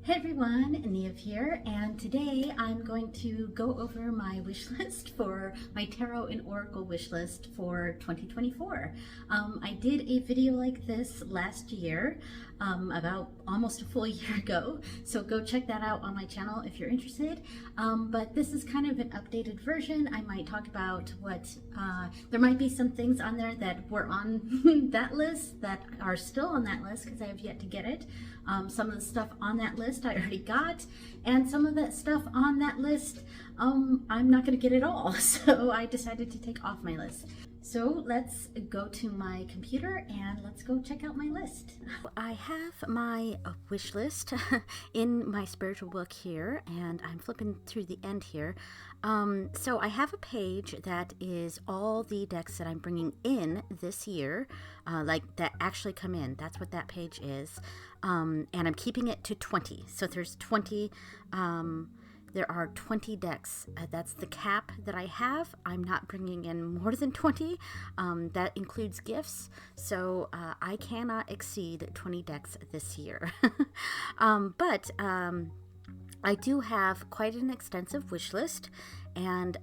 Hey everyone, Neve here, and today I'm going to go over my wish list for my Tarot and Oracle wish list for 2024. I did a video like this last year, about almost a full year ago, so go check that out on my channel if you're interested. But this is kind of an updated version. I might talk about there might be some things on there that were on that list that are still on that list because I have yet to get it. Some of the stuff on that list I already got, and some of that stuff on that list I'm not going to get at all, so I decided to take off my list. So let's go to my computer and let's go check out my list. I have my wish list in my spiritual book here, and I'm flipping through the end here. So I have a page that is all the decks that I'm bringing in this year, like that actually come in. That's what that page is. And I'm keeping it to 20. So there's 20, there are 20 decks. That's the cap that I have. I'm not bringing in more than 20. That includes gifts. So I cannot exceed 20 decks this year. But I do have quite an extensive wish list. And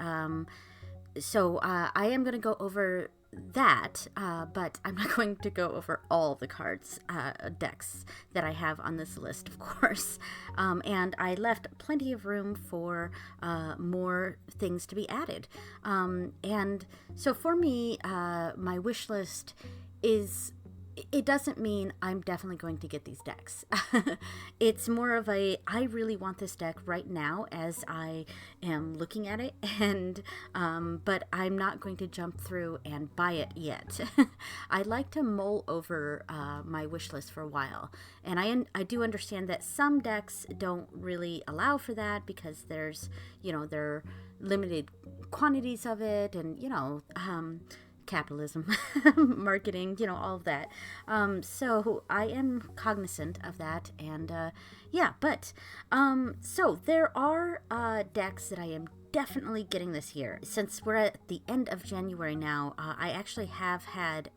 so I am going to go over that, but I'm not going to go over all the cards, decks that I have on this list, of course. And I left plenty of room for more things to be added. And so for me, my wish list it doesn't mean I'm definitely going to get these decks. It's more of I really want this deck right now as I am looking at it, and but I'm not going to jump through and buy it yet. I like to mull over my wish list for a while, and I do understand that some decks don't really allow for that because there's, there are limited quantities of it, and capitalism, marketing, all of that. So I am cognizant of that, and yeah, but so there are decks that I am definitely getting this year. Since we're at the end of January now, I actually have had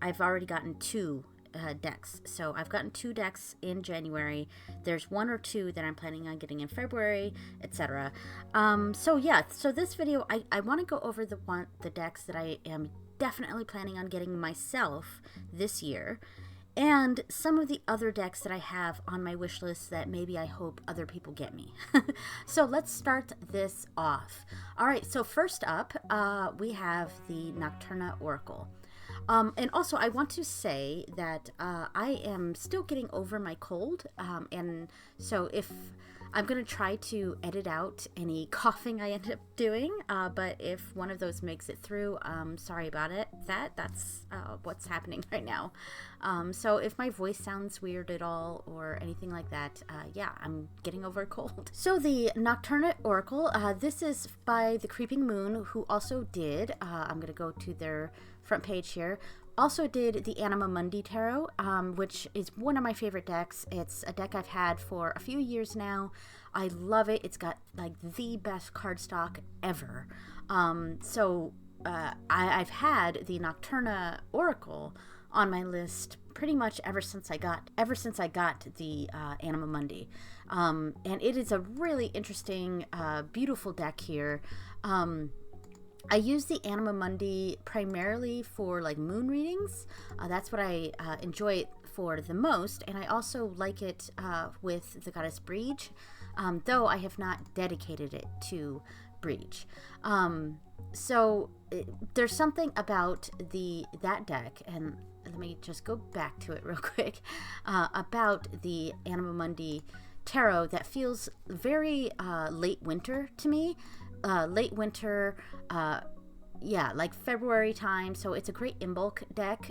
I've already gotten two decks. So I've gotten 2 decks in January. There's 1 or 2 that I'm planning on getting in February, etc. So yeah, so this video I want to go over the decks that I am definitely planning on getting myself this year, and some of the other decks that I have on my wish list that maybe I hope other people get me. So let's start this off. All right, so first up, we have the Nocturne Oracle. And also, I want to say that I am still getting over my cold, and so if I'm going to try to edit out any coughing I end up doing, but if one of those makes it through, sorry about it. That's what's happening right now. So if my voice sounds weird at all or anything like that, yeah, I'm getting over a cold. So the Nocturne Oracle, this is by the Creeping Moon, who also did, I'm going to go to their front page here, also did the Anima Mundi Tarot, which is one of my favorite decks. It's a deck I've had for a few years now. I love it. It's got like the best cardstock ever. So I've had the Nocturne Oracle on my list pretty much ever since I got the Anima Mundi. And it is a really interesting, beautiful deck here. I use the Anima Mundi primarily for like moon readings. That's what I enjoy it for the most, and I also like it with the goddess Breach, though I have not dedicated it to Breach. So there's something about that deck, and let me just go back to it real quick, about the Anima Mundi Tarot that feels very late winter to me. Late winter, yeah, like February time, so it's a great in bulk deck.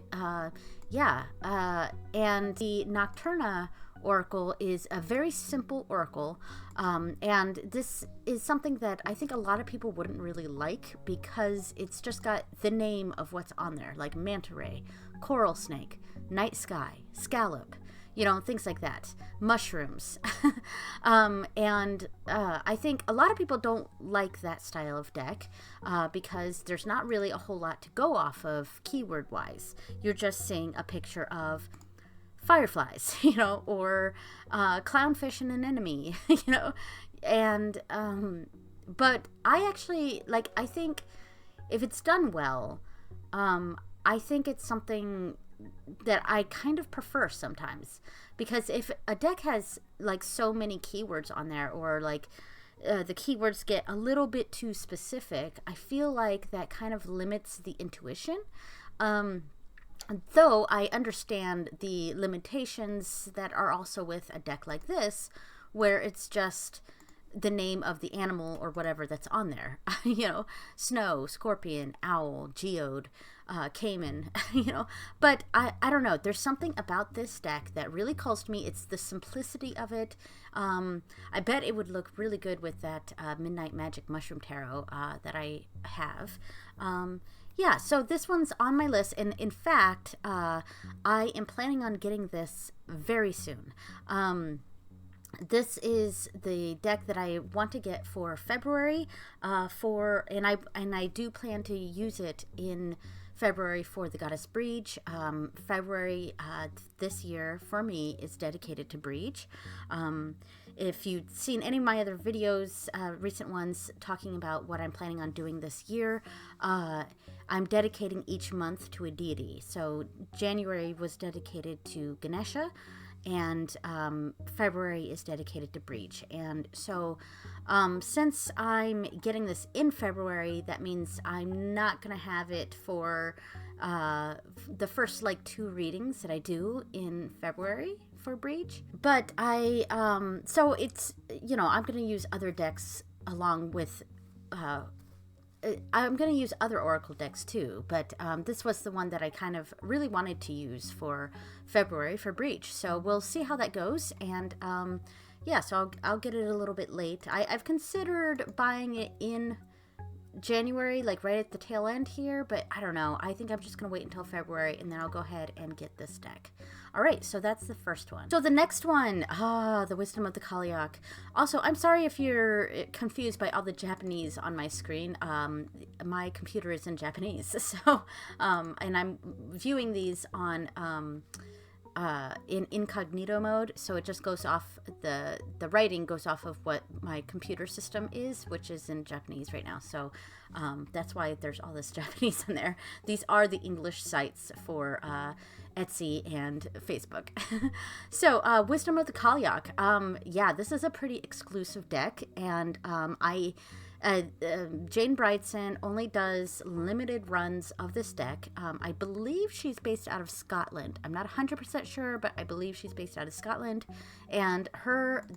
Yeah, and the Nocturne Oracle is a very simple oracle, and this is something that I think a lot of people wouldn't really like because it's just got the name of what's on there, like manta ray, coral snake, night sky, scallop, things like that, mushrooms. And I think a lot of people don't like that style of deck because there's not really a whole lot to go off of keyword wise. You're just seeing a picture of fireflies, you know, or clownfish and an enemy, you know, and but I actually like. I think if it's done well, I think it's something that I kind of prefer sometimes, because if a deck has like so many keywords on there, or like the keywords get a little bit too specific, I feel like that kind of limits the intuition. Though I understand the limitations that are also with a deck like this, where it's just the name of the animal or whatever that's on there. You know, snow, scorpion, owl, geode, caiman, you know. But I don't know. There's something about this deck that really calls to me. It's the simplicity of it. I bet it would look really good with that Midnight Magic Mushroom Tarot that I have. Yeah, so this one's on my list, and in fact, I am planning on getting this very soon. This is the deck that I want to get for February, and I do plan to use it in February for the Goddess Breach. February this year for me is dedicated to Breach. If you've seen any of my other videos, recent ones, talking about what I'm planning on doing this year, I'm dedicating each month to a deity. So January was dedicated to Ganesha, and February is dedicated to Breach. And so since I'm getting this in February, that means I'm not going to have it for the first like 2 readings that I do in February for Breach. But so it's, you know, I'm going to use other decks along with, I'm going to use other Oracle decks too, but this was the one that I kind of really wanted to use for February for Breach. So we'll see how that goes, and yeah, so I'll get it a little bit late. I've considered buying it in January, like right at the tail end here, but I don't know. I think I'm just going to wait until February, and then I'll go ahead and get this deck. All right, so that's the first one. So the next one, the Wisdom of the Kalyak. Also, I'm sorry if you're confused by all the Japanese on my screen. My computer is in Japanese, so, and I'm viewing these on, in incognito mode, so it just goes off, the writing goes off of what my computer system is, which is in Japanese right now. So that's why there's all this Japanese in there. These are the English sites for Etsy and Facebook. So Wisdom of the Kalyak. Yeah, this is a pretty exclusive deck, and Jane Brightson only does limited runs of this deck. I believe she's based out of Scotland. I'm not 100% sure, but I believe she's based out of Scotland. And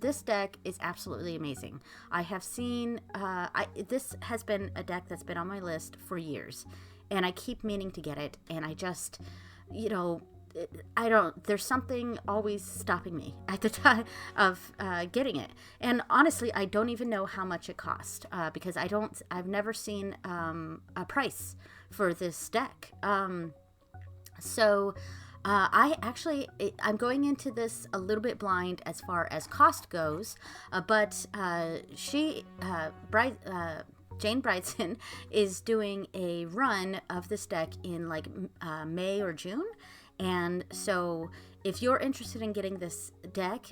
this deck is absolutely amazing. I have seen, this has been a deck that's been on my list for years, and I keep meaning to get it. And I just, you know, there's something always stopping me at the time of getting it. And honestly, I don't even know how much it cost, because I've never seen a price for this deck. So I'm going into this a little bit blind as far as cost goes, but Jane Brightson is doing a run of this deck in like May or June. And so if you're interested in getting this deck,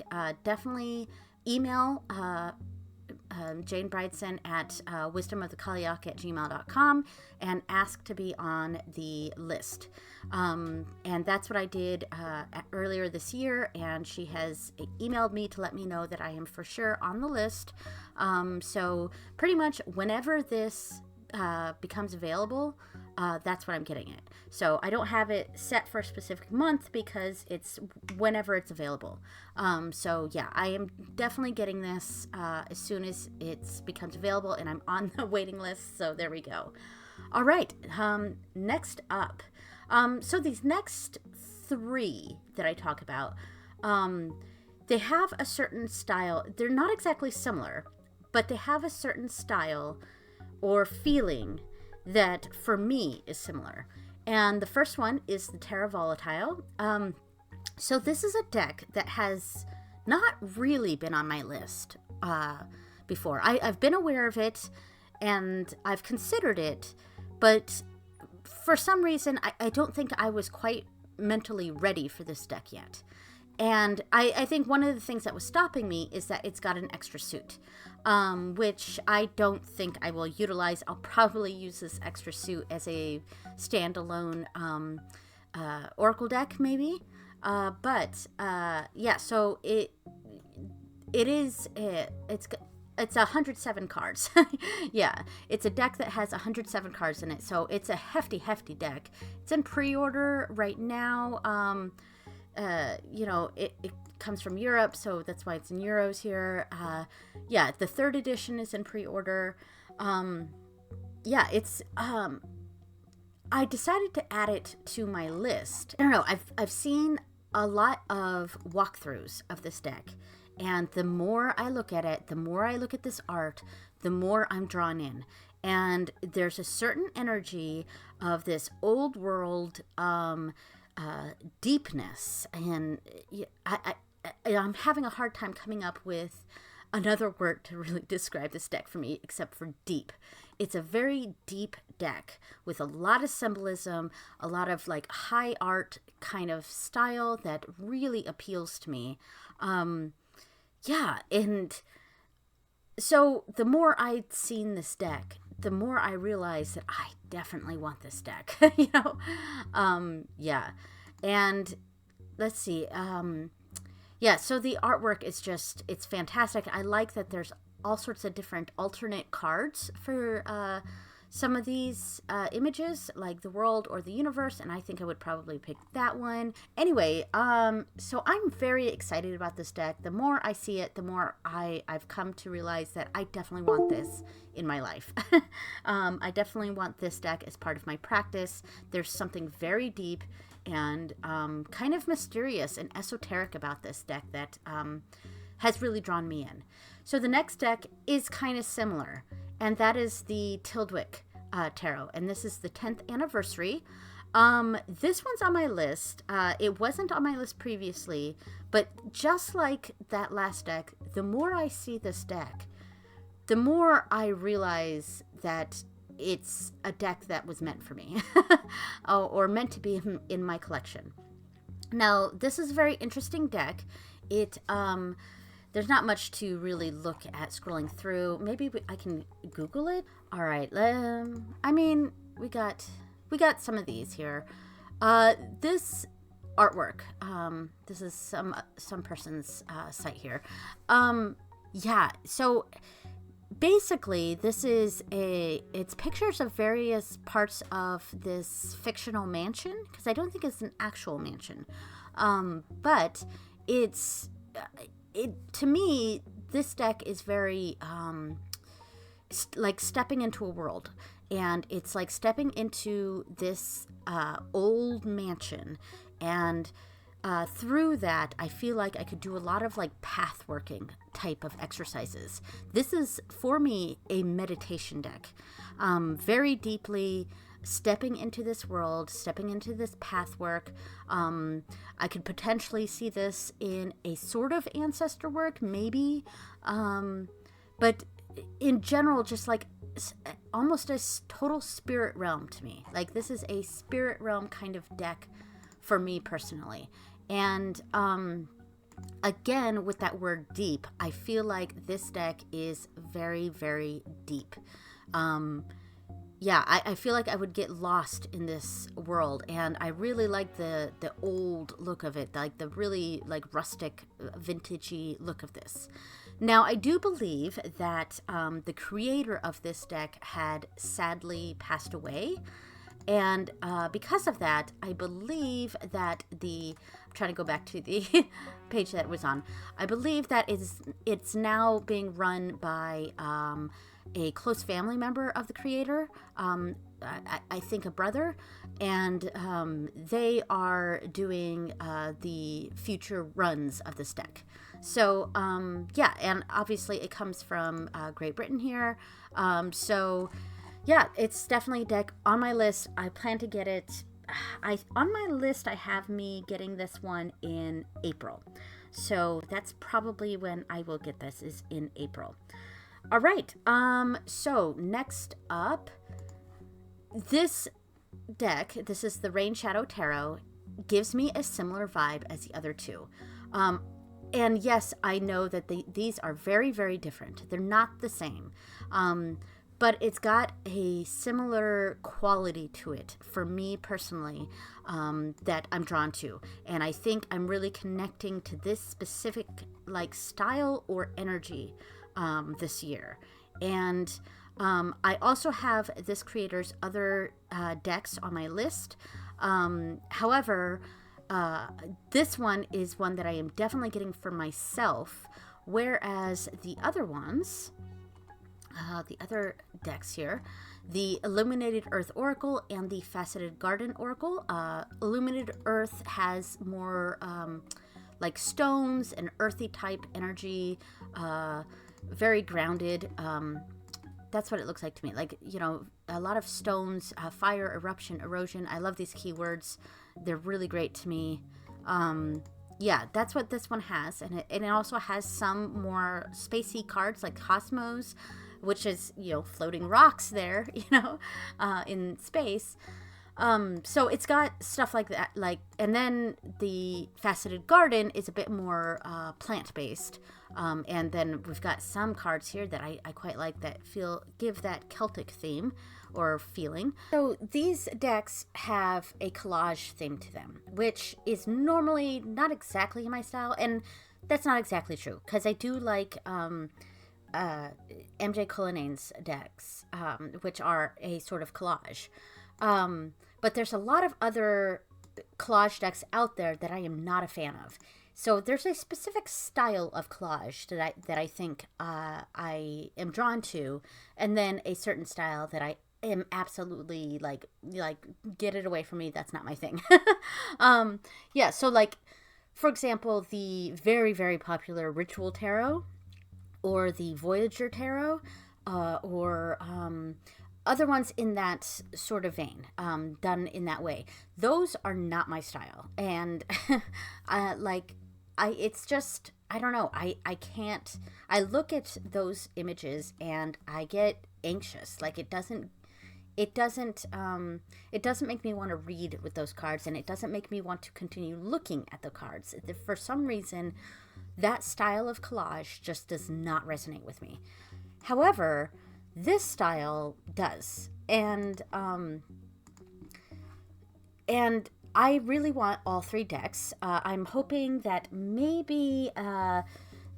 definitely email Jane Brightson at wisdomofthekalyak@gmail.com and ask to be on the list. And that's what I did earlier this year, and she has emailed me to let me know that I am for sure on the list. So pretty much whenever this becomes available, that's when I'm getting it. So I don't have it set for a specific month, because it's whenever it's available. So yeah, I am definitely getting this as soon as it becomes available, and I'm on the waiting list. So there we go. All right, next up. So these next 3 that I talk about, they have a certain style. They're not exactly similar, but they have a certain style or feeling that for me is similar. And the first one is the Terra Volatile. So this is a deck that has not really been on my list before. I've been aware of it, and I've considered it, but for some reason I don't think I was quite mentally ready for this deck yet. And I think one of the things that was stopping me is that it's got an extra suit, which I don't think I will utilize. I'll probably use this extra suit as a standalone Oracle deck, maybe. Yeah, so it's 107 cards. Yeah, it's a deck that has 107 cards in it, so it's a hefty deck. It's in pre-order right now. It comes from Europe, so that's why it's in euros here. Yeah, the 3rd edition is in pre-order. It's I decided to add it to my list. I don't know, I've seen a lot of walkthroughs of this deck, and the more I look at it, the more I look at this art, the more I'm drawn in. And there's a certain energy of this old world deepness, and I'm having a hard time coming up with another word to really describe this deck for me except for deep. It's a very deep deck with a lot of symbolism, a lot of like high art kind of style that really appeals to me. Yeah, and so the more I'd seen this deck, the more I realized that I definitely want this deck, yeah. And let's see, yeah, so the artwork is just, it's fantastic. I like that there's all sorts of different alternate cards for some of these images, like the world or the universe, and I think I would probably pick that one. Anyway, so I'm very excited about this deck. The more I see it, the more I've come to realize that I definitely want this in my life. I definitely want this deck as part of my practice. There's something very deep and kind of mysterious and esoteric about this deck that has really drawn me in. So the next deck is kind of similar, and that is the Tildwick Tarot, and this is the 10th anniversary. This one's on my list. It wasn't on my list previously, but just like that last deck, the more I see this deck, the more I realize that it's a deck that was meant for me, or meant to be in my collection. Now, this is a very interesting deck. There's not much to really look at scrolling through. Maybe I can Google it. All right. I mean, we got some of these here. This artwork. This is some person's site here. Yeah. So basically, this is it's pictures of various parts of this fictional mansion, because I don't think it's an actual mansion. But to me, this deck is very like stepping into a world, and it's like stepping into this old mansion, and through that I feel like I could do a lot of like path working type of exercises. This is for me a meditation deck, very deeply stepping into this world, stepping into this path work. I could potentially see this in a sort of ancestor work, maybe, but in general, just like almost a total spirit realm to me. Like, this is a spirit realm kind of deck for me personally. And again, with that word deep, I feel like this deck is very, very deep. Yeah, I feel like I would get lost in this world, and I really like the old look of it, like the really like rustic, vintagey look of this. Now, I do believe that the creator of this deck had sadly passed away, and because of that, I believe that I'm trying to go back to the page that it was on. I believe that it's now being run by a close family member of the creator, I think a brother, and they are doing the future runs of this deck. So yeah, and obviously it comes from Great Britain here. So yeah, it's definitely a deck on my list. I plan to get it. On my list, I have me getting this one in April. So that's probably when I will get this, is in April. All right, so next up, this deck, this is the Rain Shadow Tarot. gives me a similar vibe as the other two. And yes, I know that these are very, very different. They're not the same. But it's got a similar quality to it for me personally, that I'm drawn to. And I think I'm really connecting to this specific like style or energy this year. And I also have this creator's other decks on my list. However, this one is one that I am definitely getting for myself, whereas the other ones, the other decks here, the Illuminated Earth Oracle and the Faceted Garden Oracle. Illuminated Earth has more like stones and earthy type energy, very grounded. That's what it looks like to me. Like, you know, a lot of stones, fire, eruption, erosion. I love these keywords. They're really great to me. Yeah, that's what this one has. And it also has some more spacey cards like Cosmos, which is, you know, floating rocks there, you know, in space. So it's got stuff like that, like, and then the Faceted Garden is a bit more plant-based. And then we've got some cards here that I quite like that give that Celtic theme or feeling. So these decks have a collage theme to them, which is normally not exactly my style, and that's not exactly true, because I do like MJ Cullinane's decks, which are a sort of collage. But there's a lot of other collage decks out there that I am not a fan of. So there's a specific style of collage that I think I am drawn to, and then a certain style that I am absolutely like get it away from me. That's not my thing. Yeah. So like, for example, the very, very popular Ritual Tarot, or the Voyager Tarot, or other ones in that sort of vein, done in that way. Those are not my style. And it's just, I don't know. I can't, I look at those images and I get anxious. Like it doesn't make me want to read with those cards, and it doesn't make me want to continue looking at the cards. For some reason, that style of collage just does not resonate with me. However, this style does. And I really want all three decks. I'm hoping that maybe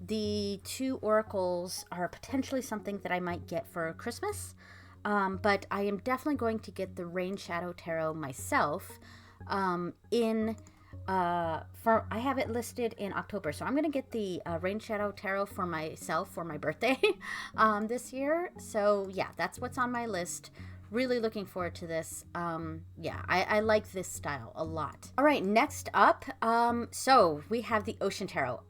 the two oracles are potentially something that I might get for Christmas. But I am definitely going to get the Rain Shadow Tarot myself. I have it listed in October, so I'm going to get the Rain Shadow Tarot for myself for my birthday this year. So yeah, that's what's on my list. Really looking forward to this. Yeah, I like this style a lot. All right, next up, so we have the Ocean Tarot.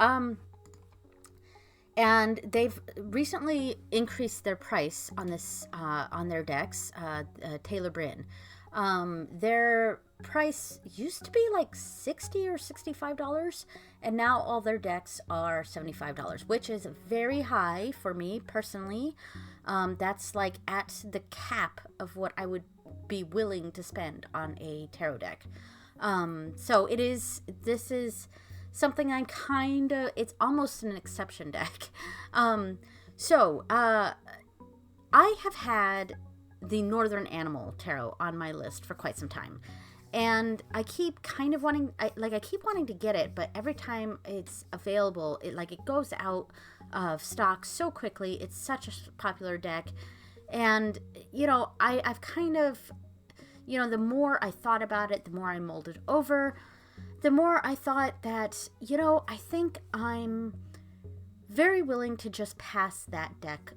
And they've recently increased their price on this on their decks, Taylor Bryn. Their price used to be like $60 or $65, and now all their decks are $75, which is very high for me personally. That's like at the cap of what I would be willing to spend on a tarot deck. So this is something it's almost an exception deck. I have had the Northern Animal Tarot on my list for quite some time. And I keep kind of wanting, I keep wanting to get it, but every time it's available, it goes out of stock so quickly. It's such a popular deck. And, you know, I've kind of, you know, the more I thought about it, the more I molded over, the more I thought that, you know, I think I'm very willing to just pass that deck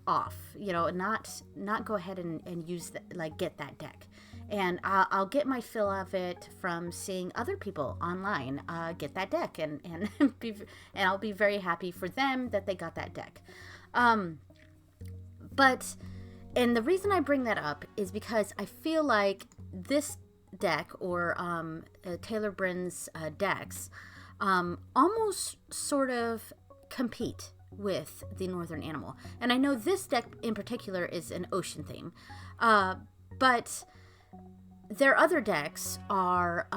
off, you know, not go ahead and use that, get that deck. And I'll get my fill of it from seeing other people online get that deck, and I'll be very happy for them that they got that deck. And the reason I bring that up is because I feel like this deck, or Taylor Bryn's decks, almost sort of compete with the Northern Animal. And I know this deck in particular is an ocean theme, but their other decks are,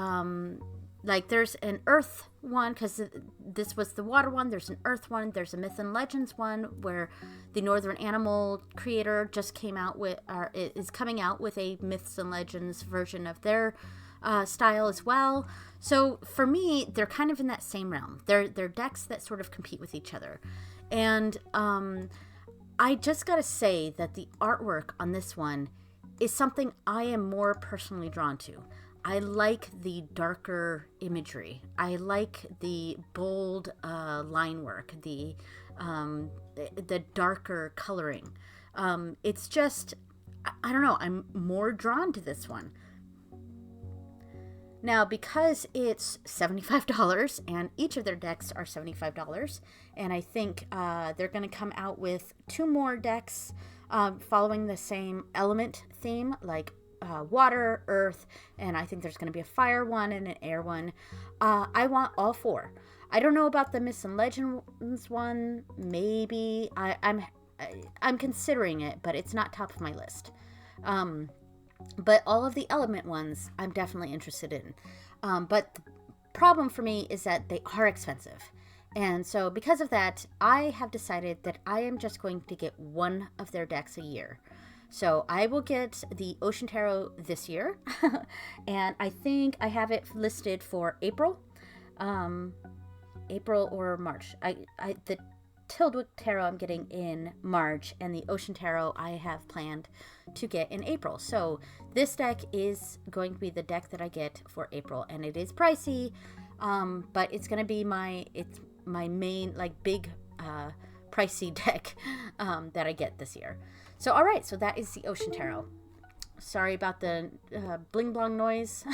like there's an earth one, because this was the water one. There's an earth one. There's a myth and legends one where the Northern Animal creator just came out with, or is coming out with a myths and legends version of their style as well. So for me, they're kind of in that same realm. They're decks that sort of compete with each other. And I just gotta say that the artwork on this one is something I am more personally drawn to. I like the darker imagery. I like the bold line work, the darker coloring. It's just, I don't know, I'm more drawn to this one. Now, because it's $75 and each of their decks are $75, and I think they're going to come out with 2 more decks following the same element theme, like water, earth, and I think there's going to be a fire one and an air one. I want all 4. I don't know about the Myths and Legends one. Maybe I'm considering it, but it's not top of my list. But all of the element ones, I'm definitely interested in. But the problem for me is that they are expensive. And so because of that, I have decided that I am just going to get 1 of their decks a year. So I will get the Ocean Tarot this year. And I think I have it listed for April. April or March. The Tudor Tarot I'm getting in March, and the Ocean Tarot I have planned to get in April. So this deck is going to be the deck that I get for April, and it is pricey, but it's going to be my main, like, big pricey deck that I get this year. So all right, so that is the Ocean Tarot. Sorry about the bling blong noise.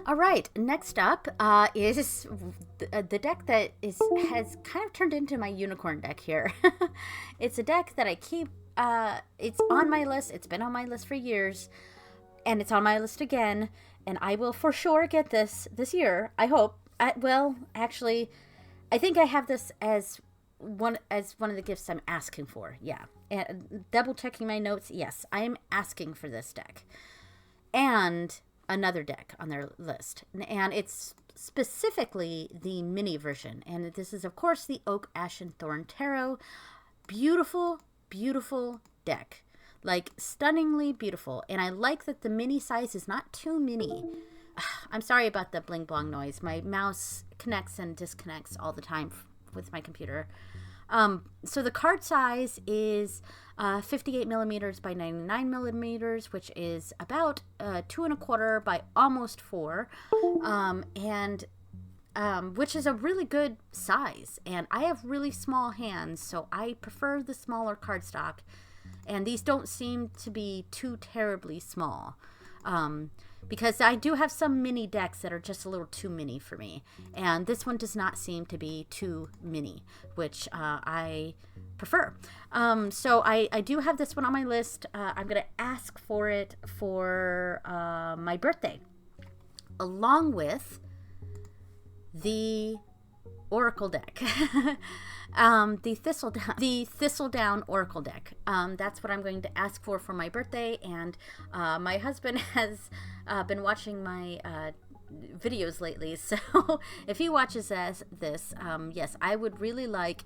All right, next up is the deck that has kind of turned into my unicorn deck here. It's a deck that I keep, it's on my list. It's been on my list for years, and it's on my list again, and I will for sure get this year, I hope. Well, actually, I think I have this as one of the gifts I'm asking for. Yeah. And double checking my notes, yes, I am asking for this deck and another deck on their list, and it's specifically the mini version, and this is of course the Oak, Ash, and Thorn Tarot. Beautiful deck, like stunningly beautiful, and I like that the mini size is not too mini. I'm sorry about the bling blong noise. My mouse connects and disconnects all the time with my computer. So the card size is 58 millimeters by 99 millimeters, which is about 2 1/4 by almost 4, which is a really good size. And I have really small hands, so I prefer the smaller cardstock. And these don't seem to be too terribly small. Because I do have some mini decks that are just a little too mini for me. And this one does not seem to be too mini, which I prefer. So I do have this one on my list. I'm going to ask for it for my birthday, along with the Oracle deck. The Thistledown Oracle deck. That's what I'm going to ask for my birthday, and my husband has been watching my videos lately, so if he watches this, yes, I would really like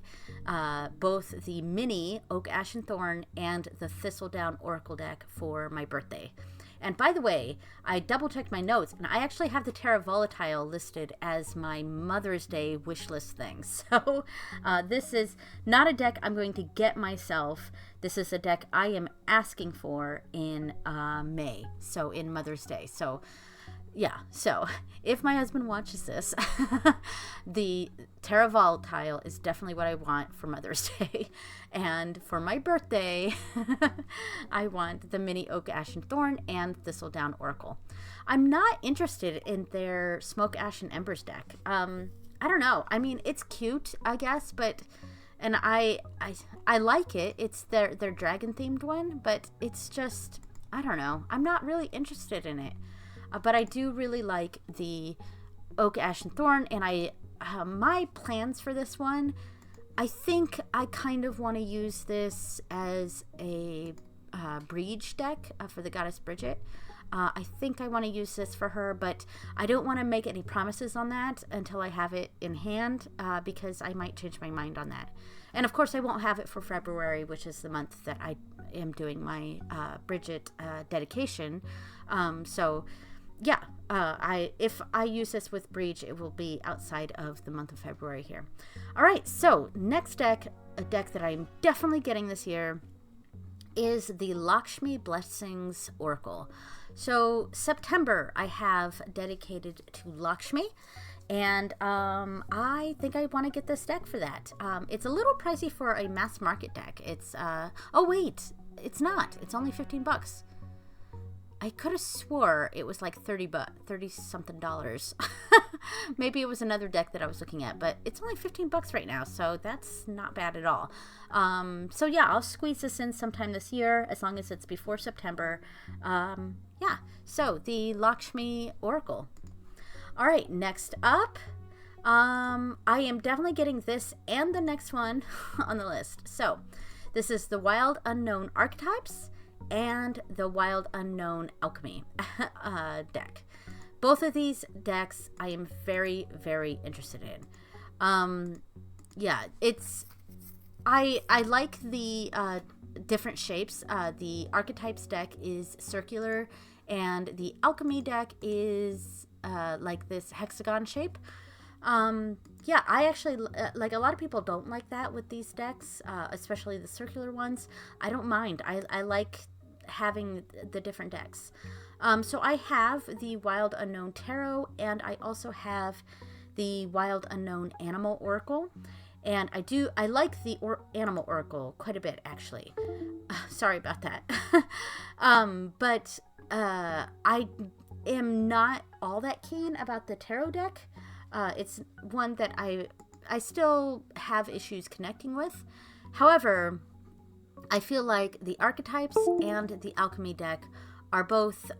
both the mini Oak, Ash, and Thorn and the Thistledown Oracle deck for my birthday. And by the way, I double-checked my notes, and I actually have the Terra Volatile listed as my Mother's Day wish list thing. So this is not a deck I'm going to get myself. This is a deck I am asking for in May, so in Mother's Day. So yeah, so if my husband watches this, the Terra Volatile is definitely what I want for Mother's Day. And for my birthday, I want the mini Oak, Ash, and Thorn and Thistledown Oracle. I'm not interested in their Smoke, Ash, and Embers deck. I don't know. I mean, it's cute, I guess, but... And I like it. It's their dragon-themed one, but it's just... I don't know. I'm not really interested in it. But I do really like the Oak, Ash, and Thorn, and my plans for this one, I think I kind of want to use this as a Breach deck for the Goddess Bridget. I think I want to use this for her, but I don't want to make any promises on that until I have it in hand, because I might change my mind on that. And of course I won't have it for February, which is the month that I am doing my Bridget dedication. So yeah, if I use this with Breach, it will be outside of the month of February here. All right, so next deck, a deck that I'm definitely getting this year, is the Lakshmi Blessings Oracle. So September I have dedicated to Lakshmi, and I think I want to get this deck for that. It's a little pricey for a mass market deck. It's oh wait, it's not. It's only $15. I could have swore it was like 30 something dollars. Maybe it was another deck that I was looking at, but it's only $15 right now, so that's not bad at all. So yeah, I'll squeeze this in sometime this year, as long as it's before September. Yeah, so the Lakshmi Oracle. All right, next up, I am definitely getting this and the next one on the list. So this is the Wild Unknown Archetypes and the Wild Unknown Alchemy deck. Both of these decks I am very, very interested in. Yeah, I like the different shapes. The Archetypes deck is circular, and the Alchemy deck is like this hexagon shape. Yeah, I actually like, a lot of people don't like that with these decks, especially the circular ones. I don't mind. I like having the different decks. So I have the Wild Unknown Tarot, and I also have the Wild Unknown Animal Oracle. And I like the Animal Oracle quite a bit, actually. Sorry about that. But I am not all that keen about the tarot deck. It's one that I still have issues connecting with. However, I feel like the Archetypes and the Alchemy deck are both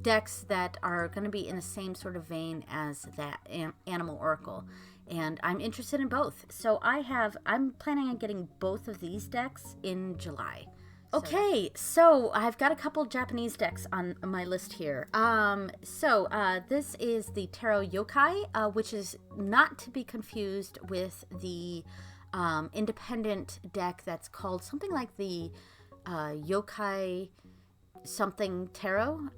decks that are going to be in the same sort of vein as that Animal Oracle, and I'm interested in both. So I'm planning on getting both of these decks in July. Okay, so I've got a couple Japanese decks on my list here. This is the Tarot Yokai, which is not to be confused with the independent deck that's called something like the Yokai something Tarot.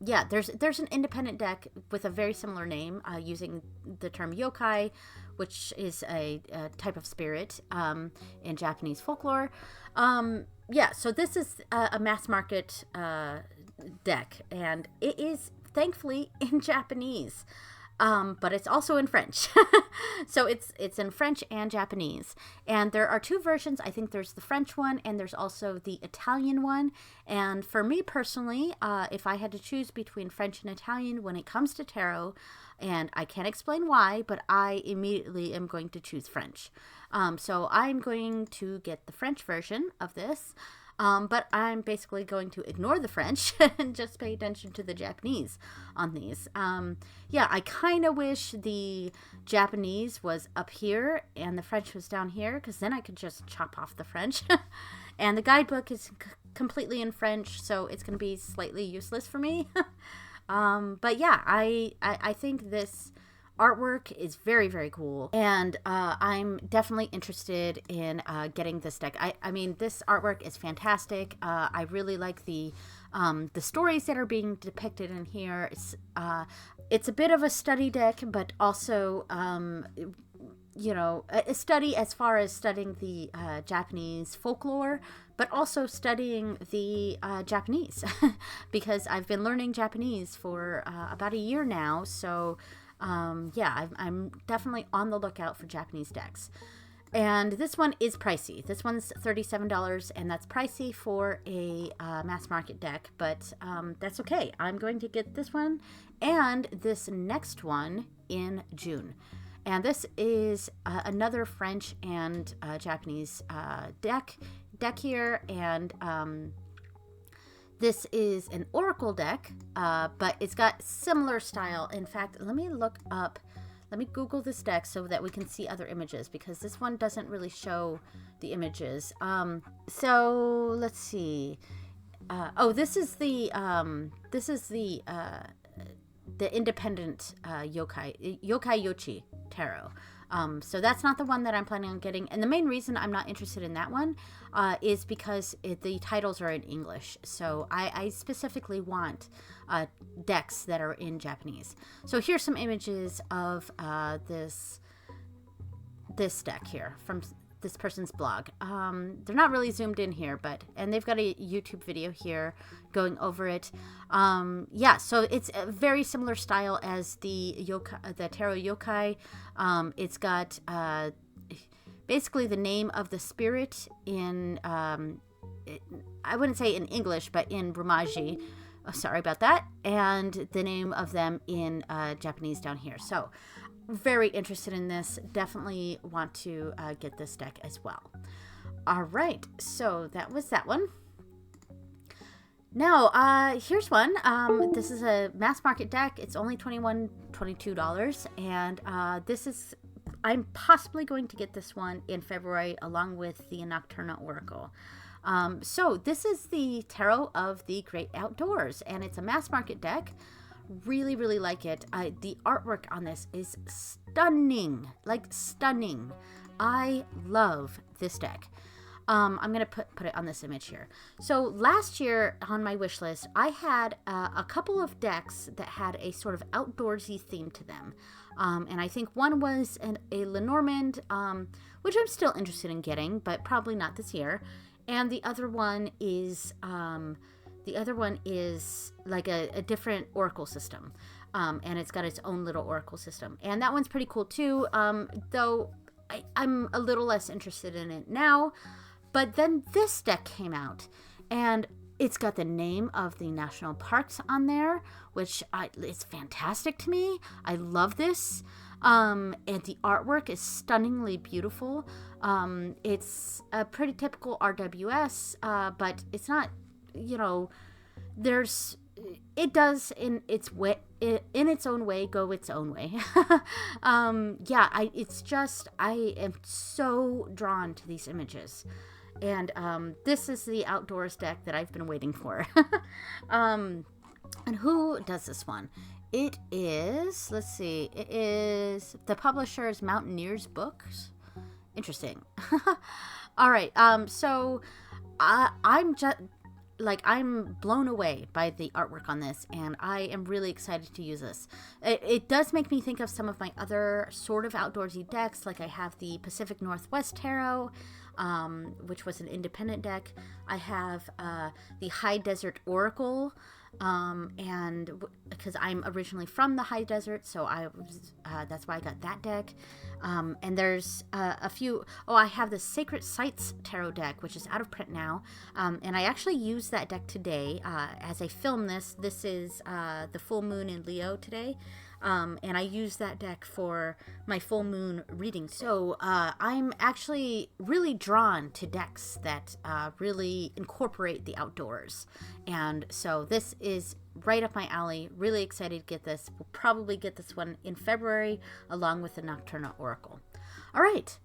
Yeah, there's an independent deck with a very similar name, using the term yokai, which is a type of spirit in Japanese folklore. Yeah, so this is a mass market deck, and it is thankfully in Japanese. But it's also in French. So it's in French and Japanese. And there are two versions. I think there's the French one, and there's also the Italian one. And for me personally, if I had to choose between French and Italian when it comes to tarot, and I can't explain why, but I immediately am going to choose French. So I'm going to get the French version of this. But I'm basically going to ignore the French and just pay attention to the Japanese on these. Yeah, I kind of wish the Japanese was up here and the French was down here, because then I could just chop off the French. And the guidebook is completely in French, so it's going to be slightly useless for me. But yeah, I think this artwork is very, very cool, and I'm definitely interested in getting this deck. I mean, this artwork is fantastic. I really like the stories that are being depicted in here. It's a bit of a study deck, but also you know, a study as far as studying the Japanese folklore, but also studying the Japanese, because I've been learning Japanese for about a year now. So yeah, I'm definitely on the lookout for Japanese decks. And this one is pricey. This one's $37, and that's pricey for a mass market deck, but that's okay. I'm going to get this one and this next one in June. And this is another French and Japanese deck here, and this is an Oracle deck, but it's got similar style. In fact, let me Google this deck so that we can see other images, because this one doesn't really show the images. So let's see. Oh, this is the independent yokai yochi tarot. So that's not the one that I'm planning on getting. And the main reason I'm not interested in that one is because the titles are in English. So I specifically want decks that are in Japanese. So here's some images of this deck here from this person's blog. They're not really zoomed in here, and they've got a YouTube video here going over it. Yeah, so it's a very similar style as the Tarot Yokai. It's got basically the name of the spirit in, I wouldn't say in English, but in Romaji. Oh, sorry about that. And the name of them in Japanese down here. So very interested in this. Definitely want to get this deck as well. All right, so that was that one. Now, here's one. This is a mass market deck. It's only $22, and this is, I'm possibly going to get this one in February along with the Nocturna Oracle. So this is the Tarot of the Great Outdoors, and it's a mass market deck. Really, really like it. The artwork on this is stunning, like stunning. I love this deck. I'm gonna put it on this image here. So last year on my wish list, I had a couple of decks that had a sort of outdoorsy theme to them, and I think one was a Lenormand, which I'm still interested in getting, but probably not this year. And the other one is like a different oracle system, and it's got its own little oracle system, and that one's pretty cool too. Though I'm a little less interested in it now. But then this deck came out, and it's got the name of the national parks on there, which is fantastic to me. I love this. And the artwork is stunningly beautiful. It's a pretty typical RWS, but it's not, you know, it does in its way, in its own way, go its own way. Yeah, I am so drawn to these images. And this is the outdoors deck that I've been waiting for. And who does this one? It is, let's see, it is the publisher's Mountaineers Books. Interesting. All right, so I'm just, like, I'm blown away by the artwork on this, and I am really excited to use this. It does make me think of some of my other sort of outdoorsy decks, like I have the Pacific Northwest Tarot, which was an independent deck. I have the High Desert Oracle, and because I'm originally from the High Desert, so that's why I got that deck. And there's a few. Oh, I have the Sacred Sites Tarot deck, which is out of print now, and I actually used that deck today as I film this. This is the full moon in Leo today. And I use that deck for my full moon reading. So I'm actually really drawn to decks that really incorporate the outdoors. And so this is right up my alley. Really excited to get this. We'll probably get this one in February along with the Nocturna Oracle. All right.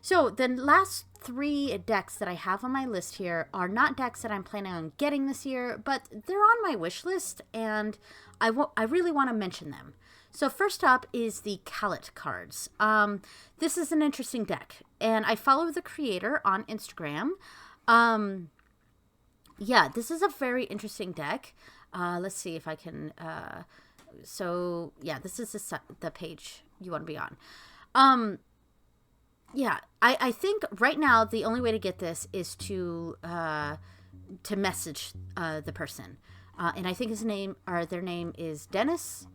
So the last 3 decks that I have on my list here are not decks that I'm planning on getting this year, but they're on my wish list, and I really want to mention them. So first up is the Kallet cards. This is an interesting deck, and I follow the creator on Instagram. Yeah, this is a very interesting deck. Let's see if I can. So yeah, this is the page you want to be on. Yeah, I think right now the only way to get this is to message the person, and I think their name is Dennis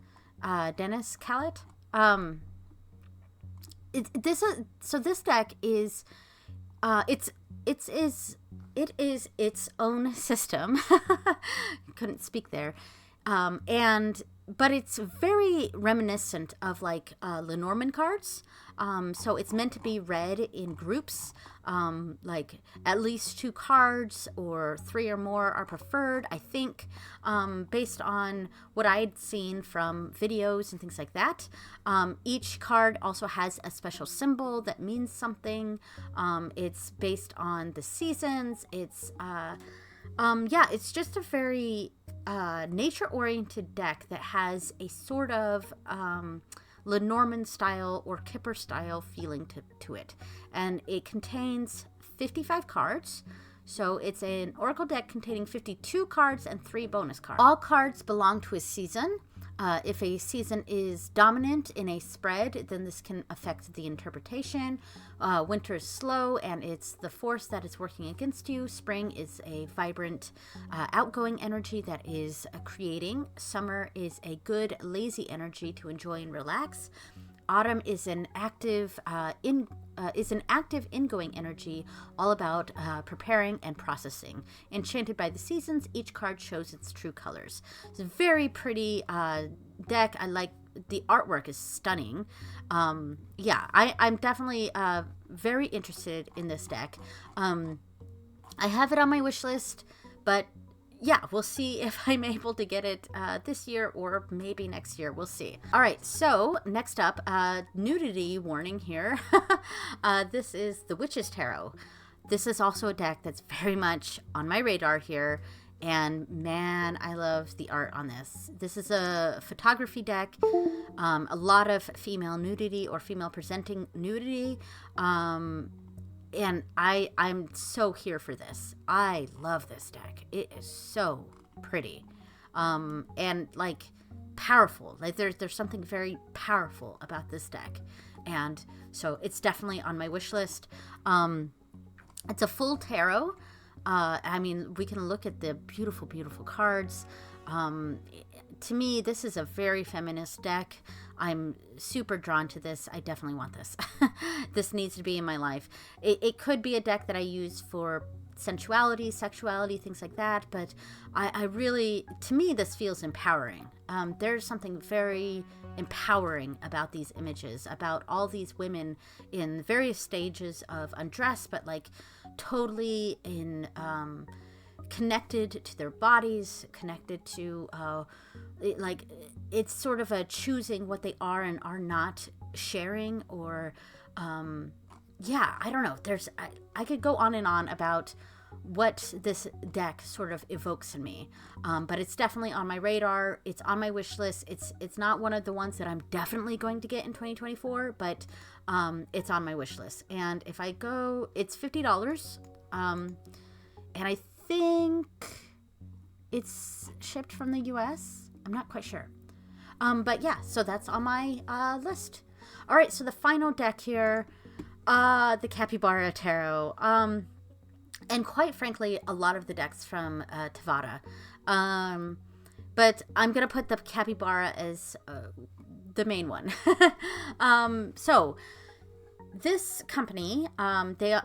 Kallet. This deck is it is its own system. Couldn't speak there. But it's very reminiscent of like Lenormand cards. So it's meant to be read in groups. Like at least 2 cards or 3 or more are preferred, I think, based on what I'd seen from videos and things like that. Each card also has a special symbol that means something. It's based on the seasons. It's Yeah, it's just a very nature-oriented deck that has a sort of Lenormand style or Kipper style feeling to it. And it contains 55 cards. So it's an Oracle deck containing 52 cards and 3 bonus cards. All cards belong to a season. If a season is dominant in a spread, then this can affect the interpretation. Winter is slow, and it's the force that is working against you. Spring is a vibrant, outgoing energy that is creating. Summer is a good, lazy energy to enjoy and relax. Autumn is an active, ingoing energy, all about preparing and processing. Enchanted by the seasons, each card shows its true colors. It's a very pretty deck. I like the artwork is stunning. Yeah, I'm definitely very interested in this deck. I have it on my wish list, but yeah, we'll see if I'm able to get it this year or maybe next year. We'll see. All right, so next up, nudity warning here. This is the Witch's Tarot. This is also a deck that's very much on my radar here. And man, I love the art on this. This is a photography deck. A lot of female nudity or female presenting nudity. And I'm so here for this. I love this deck. It is so pretty. And like powerful. Like there's something very powerful about this deck. And so it's definitely on my wish list. It's a full tarot. I mean, we can look at the beautiful, beautiful cards. To me, this is a very feminist deck. I'm super drawn to this. I definitely want this. This needs to be in my life. It could be a deck that I use for sensuality, sexuality, things like that. But I really, to me, this feels empowering. There's something very empowering about these images, about all these women in various stages of undress, but like totally in connected to their bodies, connected to like it's sort of a choosing what they are and are not sharing, or yeah, I don't know. I could go on and on about what this deck sort of evokes in me, but it's definitely on my radar. It's on my wish list. It's not one of the ones that I'm definitely going to get in 2024, but it's on my wish list. And if I go, it's $50, and I think it's shipped from the US. I'm not quite sure. But yeah, so that's on my list. All right, so the final deck here, the Kappybar Tarot. And quite frankly, a lot of the decks from Tavata. But I'm going to put the Kappybar as the main one. So this company, they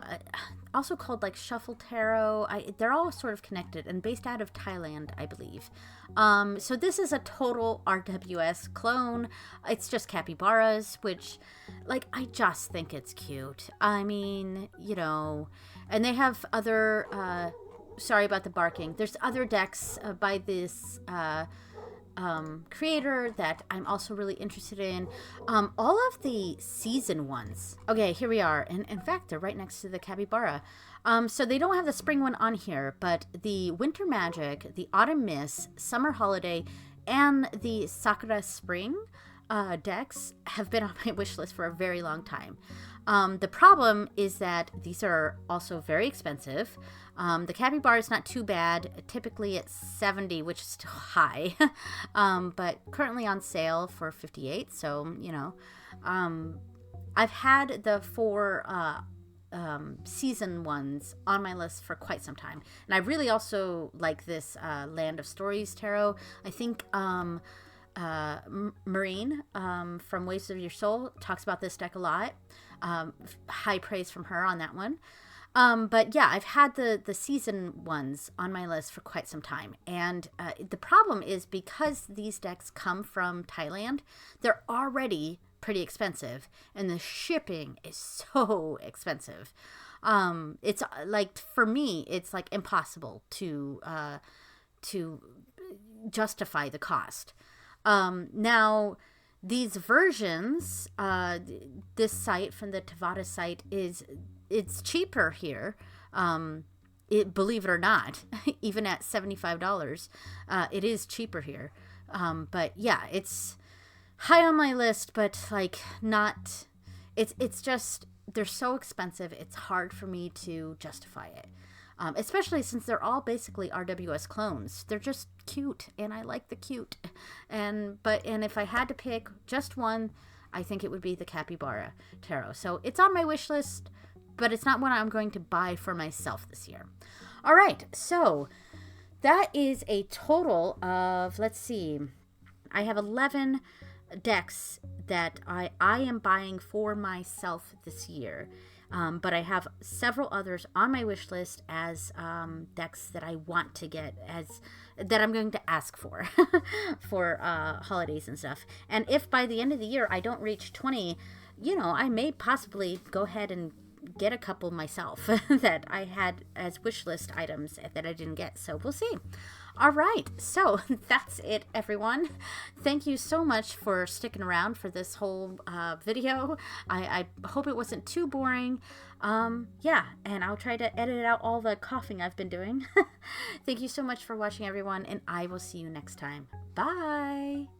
also called like Shuffle Tarot. They're all sort of connected and based out of Thailand, I believe. So this is a total RWS clone. It's just capybaras, which, like, I just think it's cute. I mean, you know, and they have other, sorry about the barking. There's other decks by this creator that I'm also really interested in. All of the season ones. Okay, here we are. And in fact, they're right next to the capybara. So they don't have the spring one on here, but the Winter Magic, the Autumn Mist, Summer Holiday, and the Sakura Spring decks have been on my wish list for a very long time. The problem is that these are also very expensive. The Kappybar is not too bad. Typically it's $70, which is still high, but currently on sale for $58. So, you know, I've had the 4 season ones on my list for quite some time. And I really also like this Land of Stories tarot. I think Marine from Waves of Your Soul talks about this deck a lot. High praise from her on that one. But yeah, I've had the season ones on my list for quite some time. And the problem is because these decks come from Thailand, they're already pretty expensive. And the shipping is so expensive. It's like, for me, it's like impossible to justify the cost. Now, these versions, this site from the Tavata site it's cheaper here. believe it or not, even at $75, it is cheaper here. But yeah, it's high on my list, but like not, it's just, they're so expensive. It's hard for me to justify it. Especially since they're all basically RWS clones. They're just cute, and I like the cute. And if I had to pick just one, I think it would be the Kappybar Tarot. So it's on my wish list, but it's not one I'm going to buy for myself this year. All right, so that is a total of, let's see, I have 11 decks that I am buying for myself this year. But I have several others on my wish list as decks that I want to get, that I'm going to ask for for holidays and stuff. And if by the end of the year I don't reach 20, I may possibly go ahead and get a couple myself that I had as wish list items that I didn't get. So we'll see. All right, so that's it, everyone. Thank you so much for sticking around for this whole video. I hope it wasn't too boring. Yeah, and I'll try to edit out all the coughing I've been doing. Thank you so much for watching, everyone, and I will see you next time. Bye!